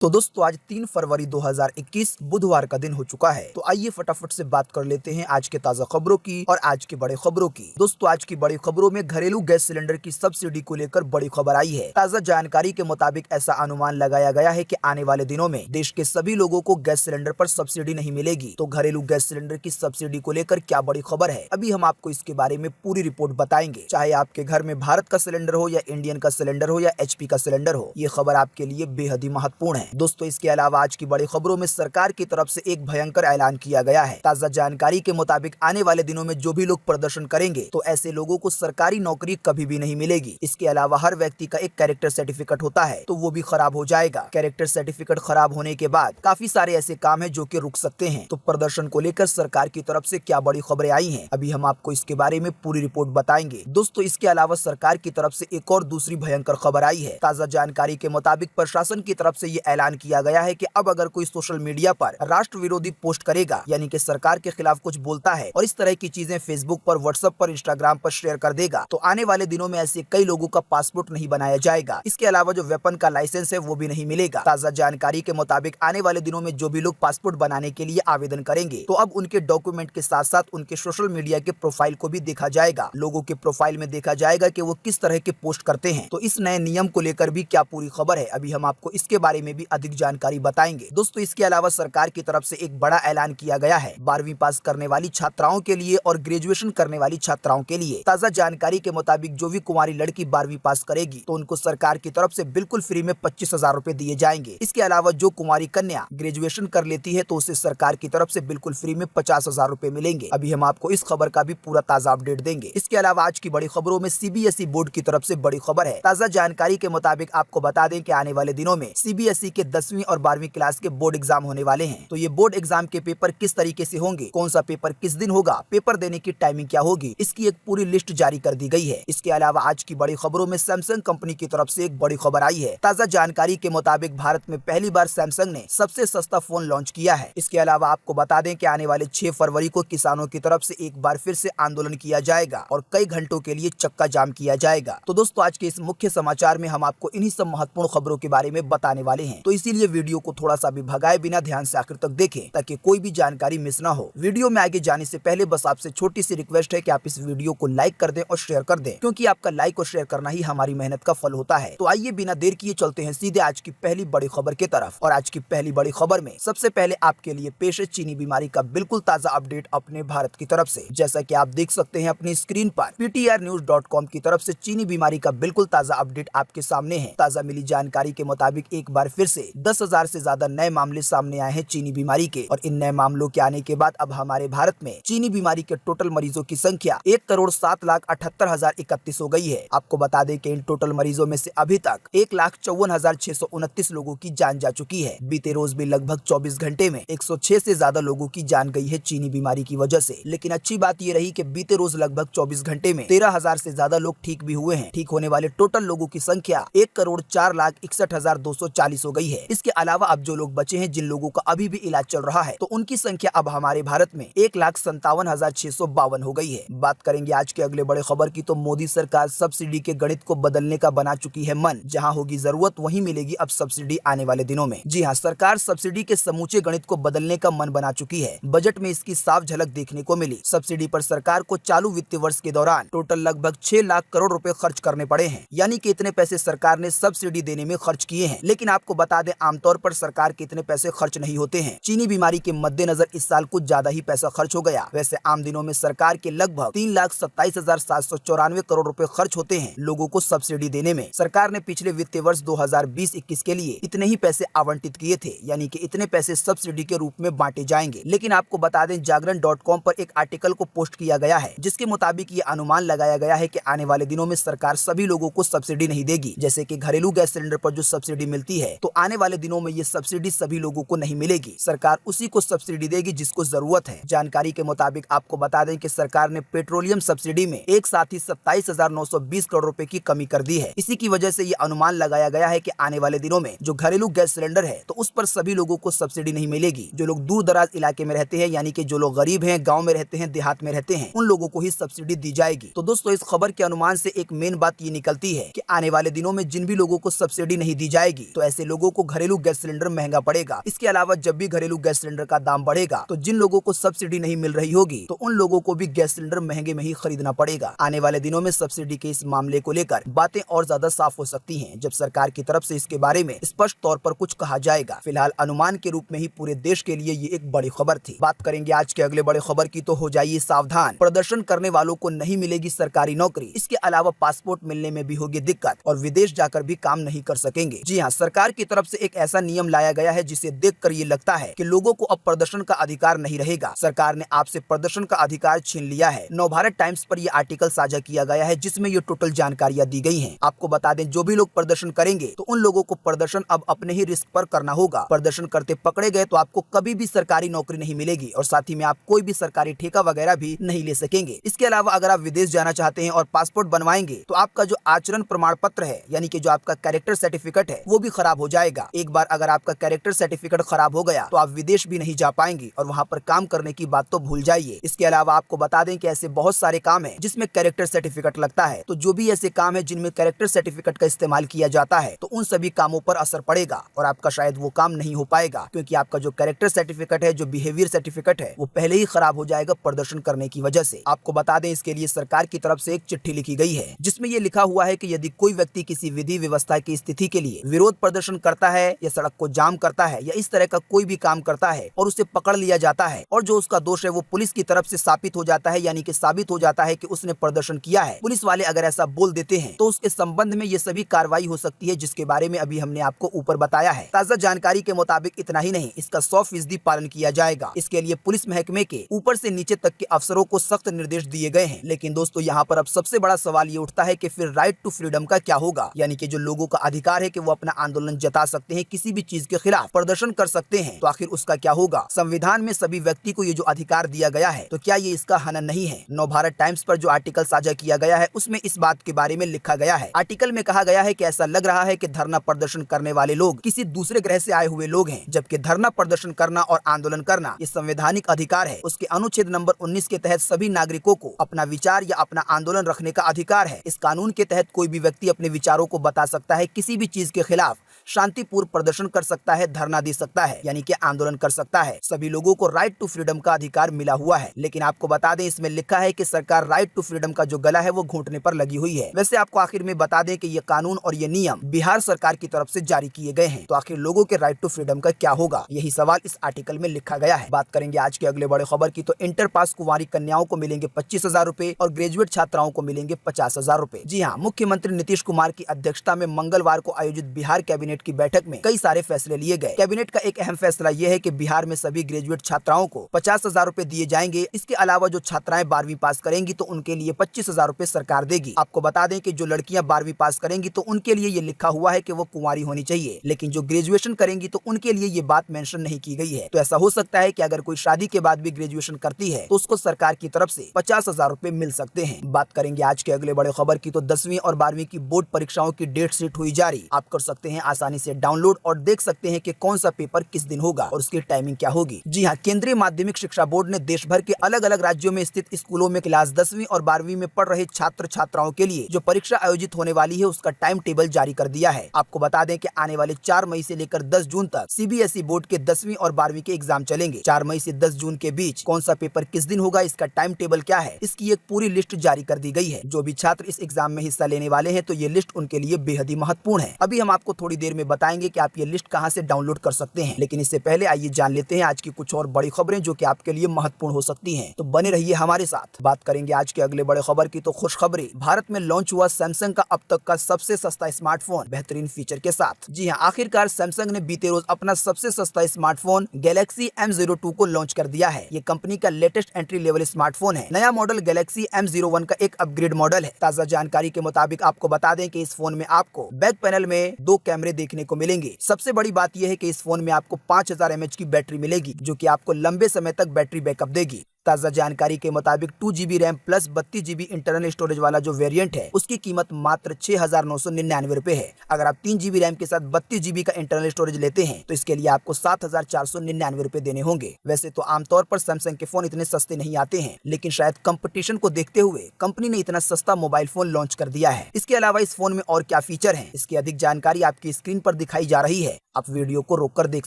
तो दोस्तों आज 3 फरवरी 2021 बुधवार का दिन हो चुका है। तो आइए फटाफट से बात कर लेते हैं आज के ताजा खबरों की और आज के बड़े खबरों की। दोस्तों आज की बड़ी खबरों में घरेलू गैस सिलेंडर की सब्सिडी को लेकर बड़ी खबर आई है। ताजा जानकारी के मुताबिक ऐसा अनुमान लगाया गया है कि आने वाले दिनों में देश के सभी लोगों को गैस सिलेंडर पर सब्सिडी नहीं मिलेगी। तो घरेलू गैस सिलेंडर की सब्सिडी को लेकर क्या बड़ी खबर है, अभी हम आपको इसके बारे में पूरी रिपोर्ट बताएंगे। चाहे आपके घर में भारत का सिलेंडर हो या इंडियन का सिलेंडर हो या HP का सिलेंडर हो, ये खबर आपके लिए बेहद ही महत्वपूर्ण है। दोस्तों इसके अलावा आज की बड़ी खबरों में सरकार की तरफ से एक भयंकर ऐलान किया गया है। ताजा जानकारी के मुताबिक आने वाले दिनों में जो भी लोग प्रदर्शन करेंगे तो ऐसे लोगों को सरकारी नौकरी कभी भी नहीं मिलेगी। इसके अलावा हर व्यक्ति का एक कैरेक्टर सर्टिफिकेट होता है तो वो भी खराब हो जाएगा। कैरेक्टर सर्टिफिकेट खराब होने के बाद काफी सारे ऐसे काम है जो कि रुक सकते हैं। तो प्रदर्शन को लेकर सरकार की तरफ से क्या बड़ी खबरें आई हैं, अभी हम आपको इसके बारे में पूरी रिपोर्ट बताएंगे। दोस्तों इसके अलावा सरकार की तरफ से एक और दूसरी भयंकर खबर आई है। ताजा जानकारी के मुताबिक प्रशासन की तरफ से ये ऐलान किया गया है कि अब अगर कोई सोशल मीडिया पर राष्ट्र विरोधी पोस्ट करेगा, यानी कि सरकार के खिलाफ कुछ बोलता है और इस तरह की चीजें फेसबुक पर, व्हाट्सएप पर, इंस्टाग्राम पर शेयर कर देगा, तो आने वाले दिनों में ऐसे कई लोगों का पासपोर्ट नहीं बनाया जाएगा। इसके अलावा जो वेपन का लाइसेंस है वो भी नहीं मिलेगा। ताजा जानकारी के मुताबिक आने वाले दिनों में जो भी लोग पासपोर्ट बनाने के लिए आवेदन करेंगे तो अब उनके डॉक्यूमेंट के साथ साथ उनके सोशल मीडिया के प्रोफाइल को भी देखा जाएगा। लोगों के प्रोफाइल में देखा जाएगा कि वो किस तरह के पोस्ट करते हैं। तो इस नए नियम को लेकर भी क्या पूरी खबर है, अभी हम आपको इसके बारे में भी अधिक जानकारी बताएंगे। दोस्तों इसके अलावा सरकार की तरफ से एक बड़ा ऐलान किया गया है 12वीं पास करने वाली छात्राओं के लिए और ग्रेजुएशन करने वाली छात्राओं के लिए। ताजा जानकारी के मुताबिक जो भी कुंवारी लड़की 12वीं पास करेगी तो उनको सरकार की तरफ से बिल्कुल फ्री में 25,000 रुपए दिए जाएंगे। इसके अलावा जो कुंवारी कन्या ग्रेजुएशन कर लेती है तो उसे सरकार की तरफ से बिल्कुल फ्री में 50,000 रुपए मिलेंगे। अभी हम आपको इस खबर का भी पूरा ताजा अपडेट देंगे। इसके अलावा आज की बड़ी खबरों में CBSE बोर्ड की तरफ से बड़ी खबर है। ताजा जानकारी के मुताबिक आपको बता दें कि आने वाले दिनों में CBSE के 10वीं और 12वीं क्लास के बोर्ड एग्जाम होने वाले हैं। तो ये बोर्ड एग्जाम के पेपर किस तरीके से होंगे, कौन सा पेपर किस दिन होगा, पेपर देने की टाइमिंग क्या होगी, इसकी एक पूरी लिस्ट जारी कर दी गई है। इसके अलावा आज की बड़ी खबरों में सैमसंग कंपनी की तरफ से एक बड़ी खबर आई है। ताजा जानकारी के मुताबिक भारत में पहली बार सैमसंग ने सबसे सस्ता फोन लॉन्च किया है। इसके अलावा आपको बता दें कि आने वाले 6 फरवरी को किसानों की तरफ से एक बार फिर से आंदोलन किया जाएगा और कई घंटों के लिए चक्का जाम किया जाएगा। तो दोस्तों आज के इस मुख्य समाचार में हम आपको इन्हीं सब महत्वपूर्ण खबरों के बारे में बताने वाले हैं। तो इसीलिए वीडियो को थोड़ा सा भी भगाए बिना ध्यान से आखिर तक देखें ताकि कोई भी जानकारी मिस ना हो। वीडियो में आगे जाने से पहले बस आपसे छोटी सी रिक्वेस्ट है कि आप इस वीडियो को लाइक कर दें और शेयर कर दें, क्योंकि आपका लाइक और शेयर करना ही हमारी मेहनत का फल होता है। तो आइए बिना देर किए चलते हैं सीधे आज की पहली बड़ी खबर की तरफ। और आज की पहली बड़ी खबर में सबसे पहले आपके लिए पेश है चीनी बीमारी का बिल्कुल ताजा अपडेट अपने भारत की तरफ से। जैसा कि आप देख सकते हैं अपनी स्क्रीन पर PTRnews.com की तरफ से चीनी बीमारी का बिल्कुल ताजा अपडेट आपके सामने है। ताजा मिली जानकारी के मुताबिक एक बार फिर से 10,000 से ज्यादा नए मामले सामने आए हैं चीनी बीमारी के। और इन नए मामलों के आने के बाद अब हमारे भारत में चीनी बीमारी के टोटल मरीजों की संख्या 1,07,78,031 हो गई है। आपको बता दें कि इन टोटल मरीजों में से अभी तक 1,54,629 लोगों की जान जा चुकी है। बीते रोज भी लगभग 24 घंटे में 106 से ज्यादा लोगों की जान गई है चीनी बीमारी की वजह से। लेकिन अच्छी बात ये रही कि बीते रोज लगभग 24 घंटे में 13,000 से ज्यादा लोग ठीक भी हुए हैं। ठीक होने वाले टोटल लोगों की संख्या 1,04,61,240 हो गई है। इसके अलावा अब जो लोग बचे हैं, जिन लोगों का अभी भी इलाज चल रहा है, तो उनकी संख्या अब हमारे भारत में 1,57,652 हो गई है। बात करेंगे आज के अगले बड़े खबर की, तो मोदी सरकार सब्सिडी के गणित को बदलने का बना चुकी है मन। जहां होगी जरूरत वहीं मिलेगी अब सब्सिडी आने वाले दिनों में। जी हां, सरकार सब्सिडी के समूचे गणित को बदलने का मन बना चुकी है। बजट में इसकी साफ झलक देखने को मिली। सब्सिडी पर सरकार को चालू वित्तीय वर्ष के दौरान टोटल लगभग 6 लाख करोड़ रुपए खर्च करने पड़े हैं। यानी कि इतने पैसे सरकार ने सब्सिडी देने में खर्च किए हैं। लेकिन आपको बता दें, आमतौर पर सरकार के इतने पैसे खर्च नहीं होते हैं। चीनी बीमारी के मद्देनजर इस साल कुछ ज्यादा ही पैसा खर्च हो गया। वैसे आम दिनों में सरकार के लगभग 3,27,794 करोड़ रुपए खर्च होते हैं लोगों को सब्सिडी देने में। सरकार ने पिछले वित्तीय वर्ष 2020-21 के लिए इतने ही पैसे आवंटित किए थे, यानी कि इतने पैसे सब्सिडी के रूप में बांटे जाएंगे। लेकिन आपको बता दें, जागरण.com पर एक आर्टिकल को पोस्ट किया गया है जिसके मुताबिक ये अनुमान लगाया गया है कि आने वाले दिनों में सरकार सभी लोगों को सब्सिडी नहीं देगी। जैसे कि घरेलू गैस सिलेंडर पर जो सब्सिडी मिलती है, तो आने वाले दिनों में ये सब्सिडी सभी लोगों को नहीं मिलेगी। सरकार उसी को सब्सिडी देगी जिसको जरूरत है। जानकारी के मुताबिक आपको बता दें कि सरकार ने पेट्रोलियम सब्सिडी में एक साथ ही 27,920 करोड़ रुपए की कमी कर दी है। इसी की वजह से ये अनुमान लगाया गया है कि आने वाले दिनों में जो घरेलू गैस सिलेंडर है तो उस पर सभी लोगों को सब्सिडी नहीं मिलेगी। जो लोग दूर दराज इलाके में रहते हैं, यानी कि जो लोग गरीब हैं, गाँव में रहते हैं, देहात में रहते हैं, उन लोगों को ही सब्सिडी दी जाएगी। तो दोस्तों इस खबर के अनुमान से एक मेन बात ये निकलती है कि आने वाले दिनों में जिन भी लोगों को सब्सिडी नहीं दी जाएगी तो ऐसे लोगों लोगों को घरेलू गैस सिलेंडर महंगा पड़ेगा। इसके अलावा जब भी घरेलू गैस सिलेंडर का दाम बढ़ेगा तो जिन लोगों को सब्सिडी नहीं मिल रही होगी तो उन लोगों को भी गैस सिलेंडर महंगे में ही खरीदना पड़ेगा। आने वाले दिनों में सब्सिडी के इस मामले को लेकर बातें और ज्यादा साफ हो सकती हैं जब सरकार की तरफ से इसके बारे में स्पष्ट तौर पर कुछ कहा जाएगा। फिलहाल अनुमान के रूप में ही पूरे देश के लिए ये एक बड़ी खबर थी। बात करेंगे आज के अगले बड़े खबर की तो हो जाइए सावधान, प्रदर्शन करने वालों को नहीं मिलेगी सरकारी नौकरी। इसके अलावा पासपोर्ट मिलने में भी होगी दिक्कत और विदेश जाकर भी काम नहीं कर सकेंगे। जी हाँ, सरकार की तरफ से एक ऐसा नियम लाया गया है जिसे देखकर ये लगता है कि लोगों को अब प्रदर्शन का अधिकार नहीं रहेगा। सरकार ने आपसे प्रदर्शन का अधिकार छीन लिया है। नवभारत टाइम्स पर यह आर्टिकल साझा किया गया है जिसमें ये टोटल जानकारियां दी गई हैं। आपको बता दें, जो भी लोग प्रदर्शन करेंगे तो उन लोगों को प्रदर्शन अब अपने ही रिस्क पर करना होगा। प्रदर्शन करते पकड़े गए तो आपको कभी भी सरकारी नौकरी नहीं मिलेगी और साथ ही में आप कोई भी सरकारी ठेका वगैरह भी नहीं ले सकेंगे। इसके अलावा अगर आप विदेश जाना चाहते हैं और पासपोर्ट बनवाएंगे तो आपका जो आचरण प्रमाण पत्र है यानी कि जो आपका कैरेक्टर सर्टिफिकेट है वो भी खराब हो जाएगा। एक बार अगर आपका कैरेक्टर सर्टिफिकेट खराब हो गया तो आप विदेश भी नहीं जा पाएंगे और वहाँ पर काम करने की बात तो भूल जाइए। इसके अलावा आपको बता दें कि ऐसे बहुत सारे काम है जिसमें कैरेक्टर सर्टिफिकेट लगता है, तो जो भी ऐसे काम है जिनमें कैरेक्टर सर्टिफिकेट का इस्तेमाल किया जाता है तो उन सभी कामों पर असर पड़ेगा और आपका शायद वो काम नहीं हो पाएगा क्योंकि आपका जो कैरेक्टर सर्टिफिकेट है, जो बिहेवियर सर्टिफिकेट है, वो पहले ही खराब हो जाएगा प्रदर्शन करने की वजह से। आपको बता दें, इसके लिए सरकार की तरफ से एक चिट्ठी लिखी गई है जिसमें ये लिखा हुआ है कि यदि कोई व्यक्ति किसी विधि व्यवस्था की स्थिति के लिए विरोध प्रदर्शन करता है या सड़क को जाम करता है या इस तरह का कोई भी काम करता है और उसे पकड़ लिया जाता है और जो उसका दोष है वो पुलिस की तरफ से साबित हो जाता है, यानी कि साबित हो जाता है कि उसने प्रदर्शन किया है, पुलिस वाले अगर ऐसा बोल देते हैं तो उसके संबंध में ये सभी कार्रवाई हो सकती है जिसके बारे में अभी हमने आपको ऊपर बताया है। ताजा जानकारी के मुताबिक इतना ही नहीं, इसका 100% पालन किया जाएगा। इसके लिए पुलिस महकमे के ऊपर से नीचे तक के अफसरों को सख्त निर्देश दिए गए हैं। लेकिन दोस्तों, यहाँ पर अब सबसे बड़ा सवाल ये उठता है कि फिर राइट टू फ्रीडम का क्या होगा, यानी कि जो लोगों का अधिकार है कि वो अपना आंदोलन जता सकते हैं, किसी भी चीज के खिलाफ प्रदर्शन कर सकते हैं, तो आखिर उसका क्या होगा। संविधान में सभी व्यक्ति को ये जो अधिकार दिया गया है तो क्या ये इसका हनन नहीं है। नवभारत टाइम्स पर जो आर्टिकल साझा किया गया है उसमें इस बात के बारे में लिखा गया है। आर्टिकल में कहा गया है कि ऐसा लग रहा है कि धरना प्रदर्शन करने वाले लोग किसी दूसरे ग्रह से आए हुए लोग हैं, जबकि धरना प्रदर्शन करना और आंदोलन करना ये संवैधानिक अधिकार है। उसके अनुच्छेद नंबर 19 के तहत सभी नागरिकों को अपना विचार या अपना आंदोलन रखने का अधिकार है। इस कानून के तहत कोई भी व्यक्ति अपने विचारों को बता सकता है, किसी भी चीज के खिलाफ शांतिपूर्ण प्रदर्शन कर सकता है, धरना दे सकता है, यानी कि आंदोलन कर सकता है। सभी लोगों को राइट टू फ्रीडम का अधिकार मिला हुआ है। लेकिन आपको बता दें, इसमें लिखा है कि सरकार राइट टू फ्रीडम का जो गला है वो घोंटने पर लगी हुई है। वैसे आपको आखिर में बता दें कि ये कानून और ये नियम बिहार सरकार की तरफ से जारी किए गए हैं, तो आखिर लोगों के राइट टू फ्रीडम का क्या होगा, यही सवाल इस आर्टिकल में लिखा गया है। बात करेंगे आज के अगले बड़े खबर की, तो इंटर पास कुंवारी कन्याओं को मिलेंगे 25,000 रूपए और ग्रेजुएट छात्राओं को मिलेंगे 50,000 रूपए। जी हाँ, मुख्यमंत्री नीतीश कुमार की अध्यक्षता में मंगलवार को आयोजित बिहार कैबिनेट की बैठक में कई सारे फैसले लिए गए। कैबिनेट का एक अहम फैसला यह है कि बिहार में सभी ग्रेजुएट छात्राओं को 50,000 रूपए दिए जाएंगे। इसके अलावा जो छात्राएं 12वीं पास करेंगी तो उनके लिए 25,000 रूपए सरकार देगी। आपको बता दें कि जो लड़कियां 12वीं पास करेंगी तो उनके लिए ये लिखा हुआ है कि वो कुंवारी होनी चाहिए, लेकिन जो ग्रेजुएशन करेंगी तो उनके लिए ये बात मेंशन नहीं की गई है। तो ऐसा हो सकता है कि अगर कोई शादी के बाद भी ग्रेजुएशन करती है तो उसको सरकार की तरफ से 50,000 रूपए मिल सकते हैं। बात करेंगे आज के अगले बड़े खबर की, तो 10वीं और 12वीं की बोर्ड परीक्षाओं की डेट शीट हुई जारी। आप कर सकते हैं आसानी से डाउनलोड और देख सकते हैं कि कौन सा पेपर किस दिन होगा और उसकी टाइमिंग क्या होगी। जी हाँ, केंद्रीय माध्यमिक शिक्षा बोर्ड ने देश भर के अलग अलग राज्यों में स्थित स्कूलों में क्लास 10वीं और 12वीं में पढ़ रहे छात्र छात्राओं के लिए जो परीक्षा आयोजित होने वाली है उसका टाइम टेबल जारी कर दिया है। आपको बता दें कि आने वाले 4 मई से लेकर 10 जून तक सीबीएसई बोर्ड के 10वीं और 12वीं के एग्जाम चलेंगे। 4 मई से 10 जून के बीच कौन सा पेपर किस दिन होगा, इसका टाइम टेबल क्या है, इसकी एक पूरी लिस्ट जारी कर दी गई है। जो भी छात्र इस एग्जाम में हिस्सा लेने वाले हैं तो ये लिस्ट उनके लिए बेहद ही महत्वपूर्ण है। अभी हम आपको थोड़ी देर में बताएंगे कि आप ये लिस्ट कहां से डाउनलोड कर सकते हैं, लेकिन इससे पहले आइए जान लेते हैं आज की कुछ और बड़ी खबरें जो कि आपके लिए महत्वपूर्ण हो सकती हैं। तो बने रहिए हमारे साथ। बात करेंगे आज के अगले बड़े खबर की, तो खुशखबरी, भारत में लॉन्च हुआ सैमसंग का अब तक का सबसे सस्ता स्मार्टफोन बेहतरीन फीचर के साथ। जी हाँ, आखिरकार सैमसंग ने बीते रोज अपना सबसे सस्ता स्मार्टफोन गैलेक्सी M02 को लॉन्च कर दिया है। ये कंपनी का लेटेस्ट एंट्री लेवल स्मार्टफोन है। नया मॉडल गैलेक्सी M01 का एक अपग्रेड मॉडल है। ताजा जानकारी के मुताबिक आपको बता दें कि इस फोन में आपको बैक पैनल में 2 कैमरे देखने को मिलेंगे। सबसे बड़ी बात यह है कि इस फोन में आपको 5000 mAh की बैटरी मिलेगी जो कि आपको लंबे समय तक बैटरी बैकअप देगी। ताज़ा जानकारी के मुताबिक 2 GB RAM plus 32 GB internal storage वाला जो वेरिएंट है उसकी कीमत मात्र 6,999 रुपए है। अगर आप 3 GB रैम के साथ 32 GB का इंटरनल स्टोरेज लेते हैं तो इसके लिए आपको 7,499 रुपए देने होंगे। वैसे तो आमतौर पर सैमसंग के फोन इतने सस्ते नहीं आते हैं, लेकिन शायद कंपटीशन को देखते हुए कंपनी ने इतना सस्ता मोबाइल फोन लॉन्च कर दिया है। इसके अलावा इस फोन में और क्या फीचर है, इसकी अधिक जानकारी आपकी स्क्रीन पर दिखाई जा रही है, आप वीडियो को रोककर देख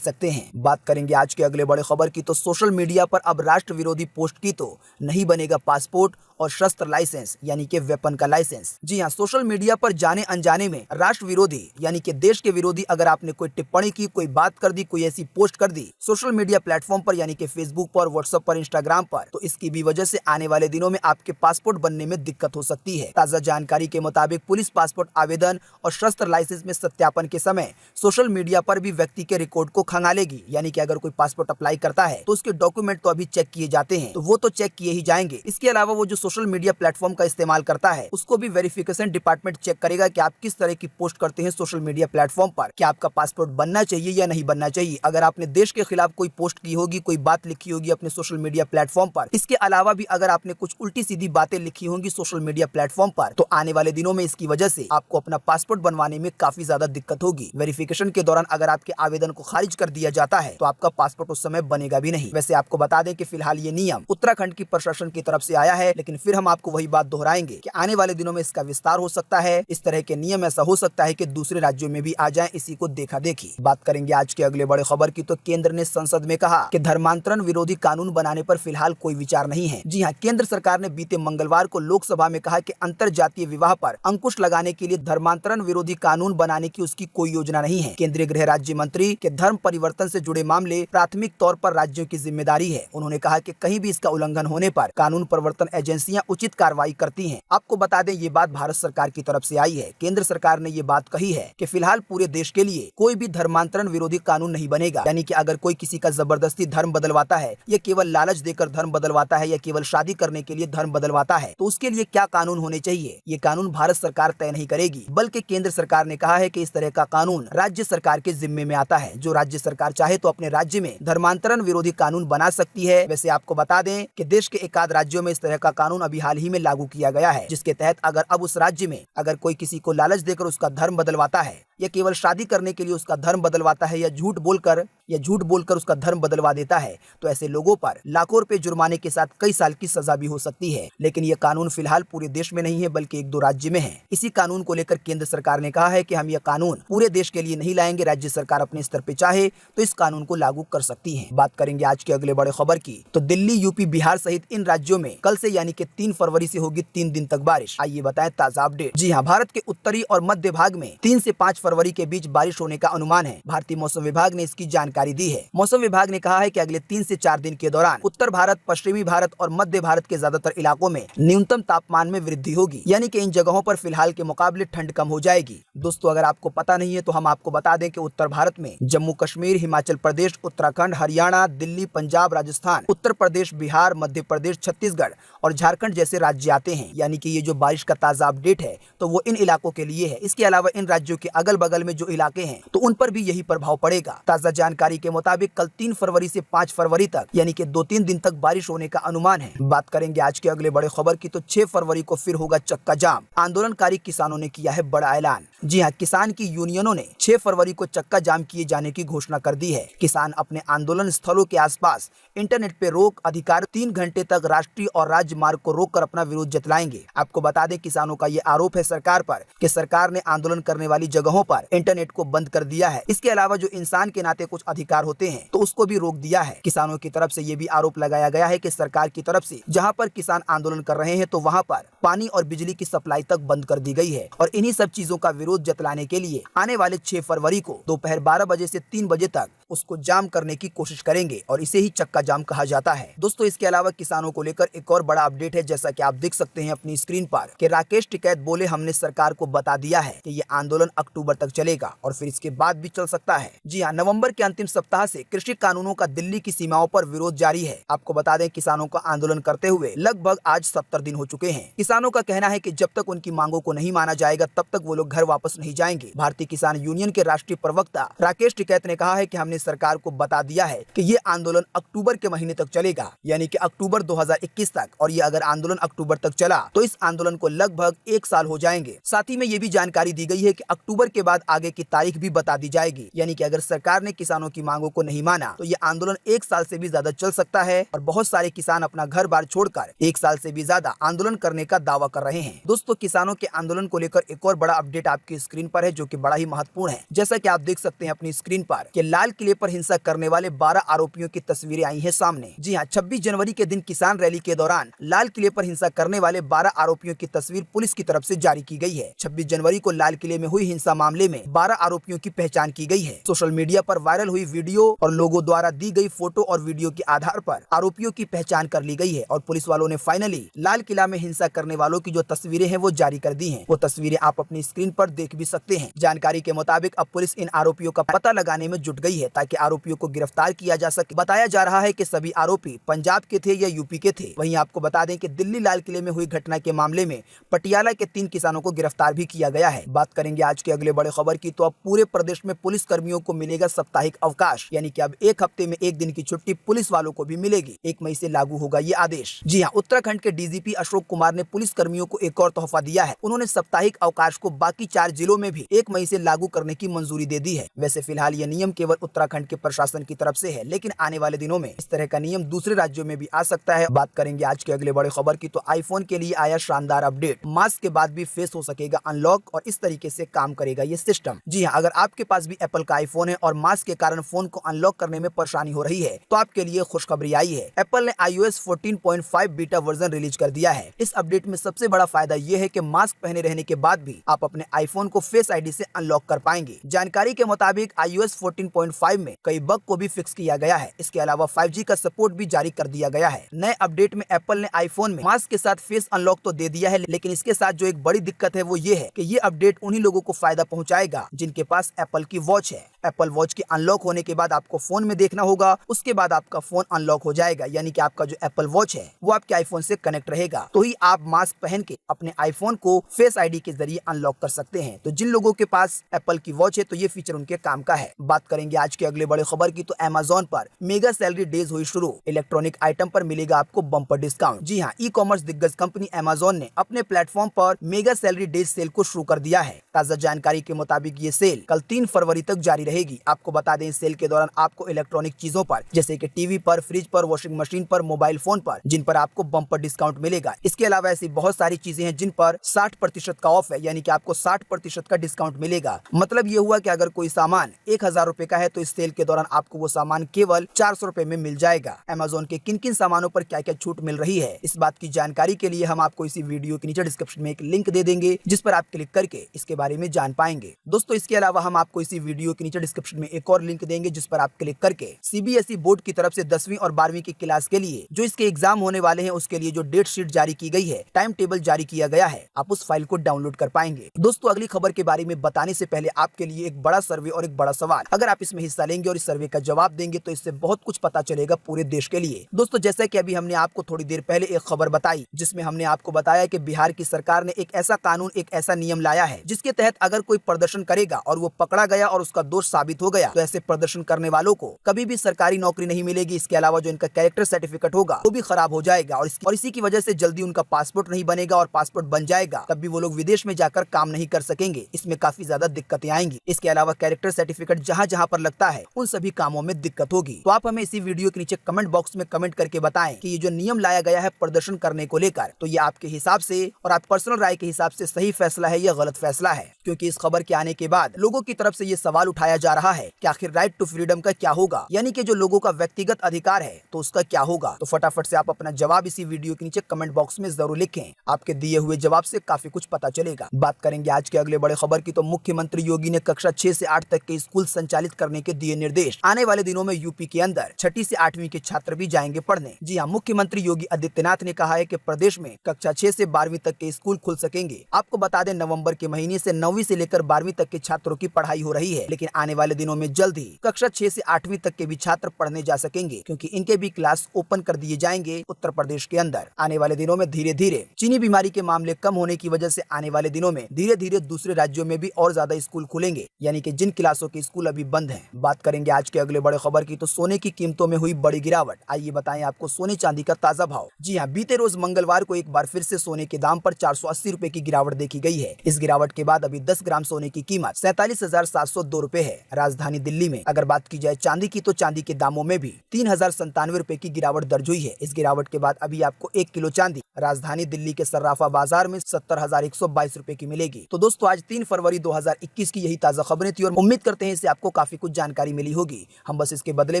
सकते हैं। बात करेंगे आज के अगले बड़े खबर की, तो सोशल मीडिया पर अब राष्ट्र विरोधी पोस्ट की तो नहीं बनेगा पासपोर्ट और शस्त्र लाइसेंस यानी कि वेपन का लाइसेंस। जी हाँ, सोशल मीडिया पर जाने अनजाने में राष्ट्र विरोधी यानी कि देश के विरोधी अगर आपने कोई टिप्पणी की, कोई बात कर दी, कोई ऐसी पोस्ट कर दी सोशल मीडिया प्लेटफॉर्म पर यानी कि फेसबुक पर, व्हाट्सएप पर, इंस्टाग्राम पर, तो इसकी भी वजह से आने वाले दिनों में आपके पासपोर्ट बनने में दिक्कत हो सकती है। ताज़ा जानकारी के मुताबिक पुलिस पासपोर्ट आवेदन और शस्त्र लाइसेंस में सत्यापन के समय सोशल मीडिया पर भी व्यक्ति के रिकॉर्ड को खंगालेगी। यानी कि अगर कोई पासपोर्ट अप्लाई करता है तो उसके डॉक्यूमेंट तो अभी चेक किए जाते हैं, तो वो तो चेक किए ही जाएंगे। इसके अलावा वो जो सोशल मीडिया प्लेटफॉर्म का इस्तेमाल करता है उसको भी वेरिफिकेशन डिपार्टमेंट चेक करेगा कि आप किस तरह की पोस्ट करते हैं सोशल मीडिया प्लेटफॉर्म पर, कि आपका पासपोर्ट बनना चाहिए या नहीं बनना चाहिए। अगर आपने देश के खिलाफ कोई पोस्ट की होगी, कोई बात लिखी होगी अपने सोशल मीडिया प्लेटफॉर्म पर, इसके अलावा भी अगर आपने कुछ उल्टी सीधी बातें लिखी होंगी सोशल मीडिया प्लेटफॉर्म पर, तो आने वाले दिनों में इसकी वजह से आपको अपना पासपोर्ट बनवाने में काफी ज्यादा दिक्कत होगी। वेरिफिकेशन के दौरान अगर आपके आवेदन को खारिज कर दिया जाता है तो आपका पासपोर्ट उस समय बनेगा भी नहीं। वैसे आपको बता दें कि फिलहाल ये नियम उत्तराखंड की प्रशासन की तरफ से आया है, लेकिन फिर हम आपको वही बात दोहराएंगे कि आने वाले दिनों में इसका विस्तार हो सकता है। इस तरह के नियम ऐसा हो सकता है कि दूसरे राज्यों में भी आ जाएं, इसी को देखा देखी। बात करेंगे आज के अगले बड़े खबर की, तो केंद्र ने संसद में कहा कि धर्मांतरण विरोधी कानून बनाने पर फिलहाल कोई विचार नहीं है। जी हाँ, केंद्र सरकार ने बीते मंगलवार को लोकसभा में कहा कि अंतर जातीय विवाह पर अंकुश लगाने के लिए धर्मांतरण विरोधी कानून बनाने की उसकी कोई योजना नहीं है। केंद्रीय गृह राज्य मंत्री के धर्म परिवर्तन से जुड़े मामले प्राथमिक तौर पर राज्यों की जिम्मेदारी है। उन्होंने कहा कि कहीं भी इसका उल्लंघन होने पर कानून प्रवर्तन एजेंसियां उचित कार्रवाई करती हैं। आपको बता दें ये बात भारत सरकार की तरफ से आई है। केंद्र सरकार ने ये बात कही है कि फिलहाल पूरे देश के लिए कोई भी धर्मांतरण विरोधी कानून नहीं बनेगा। यानी कि अगर कोई किसी का जबरदस्ती धर्म बदलवाता है या केवल लालच देकर धर्म बदलवाता है या केवल शादी करने के लिए धर्म बदलवाता है, तो उसके लिए क्या कानून होने चाहिए, ये कानून भारत सरकार तय नहीं करेगी, बल्कि केंद्र सरकार ने कहा है कि इस तरह का कानून राज्य सरकार के जिम्मे में आता है। जो राज्य सरकार चाहे तो अपने राज्य में धर्मांतरण विरोधी कानून बना सकती है। वैसे आपको बता दें कि देश के एकाध राज्यों में इस तरह का कानून अभी हाल ही में लागू किया गया है, जिसके तहत अगर अब उस राज्य में अगर कोई किसी को लालच देकर उसका धर्म बदलवाता है या केवल शादी करने के लिए उसका धर्म बदलवाता है या झूठ बोलकर उसका धर्म बदलवा देता है, तो ऐसे लोगों पर लाखों रुपए जुर्माने के साथ कई साल की सजा भी हो सकती है। लेकिन ये कानून फिलहाल पूरे देश में नहीं है, बल्कि 1-2 राज्य में है। इसी कानून को लेकर केंद्र सरकार ने कहा है कि हम यह कानून पूरे देश के लिए नहीं लाएंगे, राज्य सरकार अपने स्तर पे चाहे तो इस कानून को लागू कर सकती है। बात करेंगे आज के अगले बड़े खबर की, तो दिल्ली, यूपी, बिहार सहित इन राज्यों में कल से यानी कि 3 फरवरी से होगी 3 दिन तक बारिश। आइए बताएं ताजा अपडेट। जी हाँ, भारत के उत्तरी और मध्य भाग में 3 से 5 फरवरी के बीच बारिश होने का अनुमान है। भारतीय मौसम विभाग ने इसकी जानकारी दी है। मौसम विभाग ने कहा है कि अगले 3 से 4 दिन के दौरान उत्तर भारत, पश्चिमी भारत और मध्य भारत के ज्यादातर इलाकों में न्यूनतम तापमान में वृद्धि होगी। यानी कि इन जगहों पर फिलहाल के मुकाबले ठंड कम हो जाएगी। दोस्तों, अगर आपको पता नहीं है तो हम आपको बता दें कि उत्तर भारत में जम्मू कश्मीर, हिमाचल प्रदेश, उत्तराखंड, हरियाणा, दिल्ली, पंजाब, राजस्थान, उत्तर प्रदेश, बिहार, मध्य प्रदेश, छत्तीसगढ़ और झारखंड जैसे राज्य आते हैं। यानी कि ये जो बारिश का ताजा अपडेट है तो वो इन इलाकों के लिए है। इसके अलावा इन राज्यों के अगल बगल में जो इलाके हैं तो उन पर भी यही प्रभाव पड़ेगा। ताजा जानकारी के मुताबिक कल 3 फरवरी से 5 फरवरी तक यानी कि 2-3 दिन तक बारिश होने का अनुमान है। बात करेंगे आज के अगले बड़े खबर की, तो 6 फरवरी को फिर होगा चक्का जाम। आंदोलनकारी किसानों ने किया है बड़ा ऐलान। जी हाँ, किसान की यूनियनों ने 6 फरवरी को चक्का जाम किए जाने की घोषणा कर दी है। किसान अपने आंदोलन स्थलों के आसपास इंटरनेट पे रोक, अधिकार 3 घंटे तक राष्ट्रीय और राज्य मार्ग को रोककर अपना विरोध जतलाएंगे। आपको बता दें, किसानों का ये आरोप है सरकार पर कि सरकार ने आंदोलन करने वाली जगहों पर इंटरनेट को बंद कर दिया है। इसके अलावा जो इंसान के नाते कुछ अधिकार होते हैं तो उसको भी रोक दिया है। किसानों की तरफ से ये भी आरोप लगाया गया है कि सरकार की तरफ से जहां पर किसान आंदोलन कर रहे हैं तो वहां पर पानी और बिजली की सप्लाई तक बंद कर दी गई है। और इन्हीं सब चीजों का विरोध जतलाने के लिए आने वाले 6 फरवरी को दोपहर 12 बजे से 3 बजे तक उसको जाम करने की कोशिश करेंगे और इसे ही चक्का जाम कहा जाता है। दोस्तों, इसके अलावा किसानों को लेकर एक और बड़ा अपडेट है। जैसा कि आप देख सकते हैं अपनी स्क्रीन पर कि राकेश टिकैत बोले, हमने सरकार को बता दिया है कि ये आंदोलन अक्टूबर तक चलेगा और फिर इसके बाद भी चल सकता है। जी हाँ, नवंबर के अंतिम 3 सप्ताह से कृषि कानूनों का दिल्ली की सीमाओं पर विरोध जारी है। आपको बता दें, किसानों का आंदोलन करते हुए लगभग आज 70 दिन हो चुके हैं। किसानों का कहना है कि जब तक उनकी मांगों को नहीं माना जाएगा तब तक वो लोग घर वापस नहीं जाएंगे। भारतीय किसान यूनियन के राष्ट्रीय प्रवक्ता राकेश टिकैत ने कहा है कि हमने सरकार को बता दिया है कि ये आंदोलन अक्टूबर के महीने तक चलेगा, यानी कि अक्टूबर 2021 तक, और ये अगर आंदोलन अक्टूबर तक चला तो इस आंदोलन को लगभग 1 साल हो जाएंगे। साथ ही में ये भी जानकारी दी गई है कि अक्टूबर के बाद आगे की तारीख भी बता दी जाएगी, यानी कि अगर सरकार ने किसानों की मांगों को नहीं माना तो ये आंदोलन 1 साल से भी ज्यादा चल सकता है और बहुत सारे किसान अपना घर बार छोड़कर 1 साल से भी ज्यादा आंदोलन करने का दावा कर रहे हैं। दोस्तों, किसानों के आंदोलन को लेकर एक और बड़ा अपडेट आपकी स्क्रीन पर है, जो कि बड़ा ही महत्वपूर्ण है। जैसा कि आप देख सकते हैं अपनी स्क्रीन पर कि लाल किले पर हिंसा करने वाले 12 आरोपियों की तस्वीरें आई हैं सामने। जी हां, 26 जनवरी के दिन किसान रैली के दौरान लाल किले पर हिंसा करने वाले 12 आरोपियों की तस्वीर पुलिस की तरफ से जारी की गई है। 26 जनवरी को लाल किले में हुई हिंसा मामले में 12 आरोपियों की पहचान की गई है। सोशल मीडिया पर वायरल हुई वीडियो और लोगों द्वारा दी गई फोटो और वीडियो के आधार पर आरोपियों की पहचान कर ली गई है और पुलिस वालों ने फाइनली लाल किला में हिंसा करने वालों की जो तस्वीरें हैं वो जारी कर दी हैं। वो तस्वीरें आप अपनी स्क्रीन पर देख भी सकते हैं। जानकारी के मुताबिक अब पुलिस इन आरोपियों का पता लगाने में जुट गई है ताकि आरोपियों को गिरफ्तार किया जा सके। बताया जा रहा है कि सभी आरोपी पंजाब के थे या यूपी के थे। वहीं आपको बता दें कि दिल्ली लाल किले में हुई घटना के मामले में पटियाला के 3 किसानों को गिरफ्तार भी किया गया है। बात करेंगे आज के अगले बड़े खबर की, तो अब पूरे प्रदेश में पुलिस कर्मियों को मिलेगा साप्ताहिक अवकाश, यानी कि अब 1 हफ्ते में 1 दिन की छुट्टी पुलिस वालों को भी मिलेगी। 1 मई से लागू होगा ये आदेश। जी हाँ, उत्तराखंड के डीजीपी अशोक कुमार ने पुलिस कर्मियों को एक और तोहफा दिया है। उन्होंने साप्ताहिक अवकाश को बाकी 4 जिलों में भी 1 मई से लागू करने की मंजूरी दे दी है। वैसे फिलहाल ये नियम केवल उत्तराखंड के प्रशासन की तरफ से है, लेकिन आने वाले दिनों में इस तरह का नियम दूसरे राज्यों में भी आ सकता है। बात करेंगे आज के अगले बड़े खबर की, तो आईफोन के लिए आया शानदार अपडेट। मास्क के बाद भी फेस हो सकेगा अनलॉक और इस तरीके से काम करेगा ये सिस्टम। जी हाँ, अगर आपके पास भी एप्पल का आईफोन है और मास्क के कारण फोन को अनलॉक करने में परेशानी हो रही है तो आपके लिए खुशखबरी आई है। एप्पल ने iOS 14.5 बीटा वर्जन रिलीज कर दिया है। इस अपडेट में सबसे बड़ा फायदा ये है कि मास्क पहने रहने के बाद भी आप अपने आईफोन को फेस आईडी से अनलॉक कर पाएंगे। जानकारी के मुताबिक iOS 14.5 में कई बग को भी फिक्स किया गया है। इसके अलावा 5G का सपोर्ट भी जारी कर दिया गया है। नए अपडेट में एप्पल ने आईफोन में मास्क के साथ फेस अनलॉक तो दे दिया है, लेकिन इसके साथ जो एक बड़ी दिक्कत है वो ये है कि ये अपडेट उन्हीं लोगों को फायदा पहुंचाएगा जिनके पास एप्पल की वॉच है। एप्पल वॉच के अनलॉक होने के बाद आपको फोन में देखना होगा, उसके बाद आपका फोन अनलॉक हो जाएगा, यानी कि आपका जो एप्पल वॉच है वो आपके आईफोन से कनेक्ट रहेगा, तो ही आप मास्क पहन के अपने आईफोन को फेस आईडी के जरिए अनलॉक कर सकते हैं। तो जिन लोगों के पास एप्पल की वॉच है तो ये फीचर उनके काम का है। बात करेंगे आज के अगले बड़े खबर की, तो अमेज़न पर मेगा सैलरी डेज हुई शुरू। इलेक्ट्रॉनिक आइटम पर मिलेगा आपको बम्पर डिस्काउंट। जी हाँ, ई कॉमर्स दिग्गज कंपनी अमेज़न ने अपने प्लेटफॉर्म पर मेगा सैलरी डेज सेल को शुरू कर दिया है। ताजा जानकारी के मुताबिक ये सेल कल 3 फरवरी तक जारी रहेगी। आपको बता दें, इस सेल के दौरान आपको इलेक्ट्रॉनिक चीजों पर जैसे कि टीवी पर, फ्रिज पर, वॉशिंग मशीन पर, मोबाइल फोन पर, जिन पर आपको बम्पर डिस्काउंट मिलेगा। इसके अलावा ऐसी बहुत सारी चीजें हैं जिन पर 60% का ऑफ है, यानी कि आपको 60% का डिस्काउंट मिलेगा। मतलब ये हुआ कि अगर कोई सामान 1000 रुपए का है तो इस सेल के दौरान आपको वो सामान केवल 400 रुपए में मिल जाएगा। अमेज़न के किन किन सामानों पर क्या क्या छूट मिल रही है, इस बात की जानकारी के लिए हम आपको इसी वीडियो के नीचे डिस्क्रिप्शन में एक लिंक दे देंगे, जिस पर आप क्लिक करके इसके बारे में जान पाएंगे। दोस्तों, इसके अलावा हम आपको इसी वीडियो के नीचे डिस्क्रिप्शन में एक और लिंक देंगे, जिस पर आप क्लिक करके सीबीएसई बोर्ड की तरफ से 10वीं और 12वीं की क्लास के लिए जो इसके एग्जाम होने वाले हैं उसके लिए जो डेट शीट जारी की गई है, टाइम टेबल जारी किया गया है, आप उस फाइल को डाउनलोड कर पाएंगे। दोस्तों, अगली खबर के बारे में बताने से पहले आपके लिए एक बड़ा सर्वे और एक बड़ा सवाल। अगर आप इसमें हिस्सा लेंगे और इस सर्वे का जवाब देंगे तो इससे बहुत कुछ पता चलेगा पूरे देश के लिए। दोस्तों, जैसा कि अभी हमने आपको थोड़ी देर पहले एक खबर बताई जिसमें हमने आपको बताया कि बिहार की सरकार ने एक ऐसा कानून, एक ऐसा नियम लाया है जिसके तहत अगर कोई प्रदर्शन करेगा और वो पकड़ा गया और उसका दोष साबित हो गया तो ऐसे प्रदर्शन करने वालों को कभी भी सरकारी नौकरी नहीं मिलेगी। इसके अलावा जो इनका कैरेक्टर सर्टिफिकेट होगा वो भी खराब हो जाएगा और इसी की वजह से जल्दी उनका पासपोर्ट नहीं बनेगा, और पासपोर्ट बन जाएगा तब भी वो लोग विदेश में जाकर काम नहीं कर सकेंगे। इसमें काफी ज्यादा दिक्कतें आएंगी। इसके अलावा कैरेक्टर सर्टिफिकेट जहाँ जहाँ पर लगता है उन सभी कामों में दिक्कत होगी। तो आप हमें इसी वीडियो के नीचे कमेंट बॉक्स में कमेंट करके बताएं कि ये जो नियम लाया गया है प्रदर्शन करने को लेकर, तो ये आपके हिसाब से और आप पर्सनल राय के हिसाब से सही फैसला है या गलत फैसला है। क्योंकि इस खबर के आने के बाद लोगों की तरफ से ये सवाल उठाया जा रहा है कि आखिर राइट टू फ्रीडम का क्या होगा, यानी कि जो लोगों का व्यक्तिगत अधिकार है तो उसका क्या होगा। तो फटाफट से आप अपना जवाब इसी वीडियो के नीचे कमेंट बॉक्स में जरूर लिखें। आपके दिए हुए जवाब से काफी कुछ पता चलेगा। बात करेंगे आज के अगले बड़े खबर की, तो मुख्यमंत्री योगी ने कक्षा 6 से 8 तक के स्कूल संचालित करने के दिए निर्देश। आने वाले दिनों में यूपी के अंदर 6ठी से 8वीं के छात्र भी जाएंगे पढ़ने। जी हाँ, मुख्यमंत्री योगी आदित्यनाथ ने कहा है कि प्रदेश में कक्षा 6 से 12वीं तक के स्कूल खुल सकेंगे। आपको बता दें, नवंबर के महीने से 9वीं से लेकर 12वीं तक के छात्रों की पढ़ाई हो रही है, लेकिन आने वाले दिनों में जल्द ही कक्षा 6 से 8वीं तक के भी छात्र पढ़ने जा सकेंगे, क्योंकि इनके भी क्लास ओपन कर दिए जाएंगे उत्तर प्रदेश के अंदर। आने वाले दिनों में धीरे धीरे चीनी बीमारी के मामले कम होने की वजह से आने वाले दिनों में धीरे धीरे दूसरे राज्यों में भी और ज्यादा स्कूल खुलेंगे, यानी कि जिन क्लासों के स्कूल अभी बंद हैं। बात करेंगे आज के अगले बड़े खबर की, तो सोने की कीमतों में हुई बड़ी गिरावट। आइए बताएं आपको सोने चांदी का ताजा भाव। जी हाँ, बीते रोज मंगलवार को एक बार फिर से सोने के दाम पर 480 रुपए की गिरावट देखी गई है। इस गिरावट के बाद अभी 10 ग्राम सोने की कीमत 47,702 रुपए है। राजधानी दिल्ली में अगर बात की जाए चांदी की, तो चांदी के दामों में भी 3,097 रुपए की गिरावट दर्ज हुई है। इस गिरावट के बाद अभी आपको 1 किलो चांदी राजधानी दिल्ली के सर्राफा बाजार में 70,122 रुपए की मिलेगी। तो दोस्तों, आज 3 फरवरी 2021 की यही ताजा खबरें थी और उम्मीद करते हैं इससे आपको काफी कुछ जानकारी मिली होगी। हम बस इसके बदले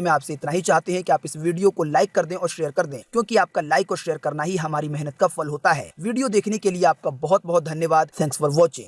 में आपसे इतना ही चाहते हैं कि आप इस वीडियो को लाइक कर दें और शेयर कर दें, क्योंकि आपका लाइक और शेयर करना ही हमारी मेहनत का फल होता है। वीडियो देखने के लिए आपका बहुत बहुत धन्यवाद। Thanks for watching.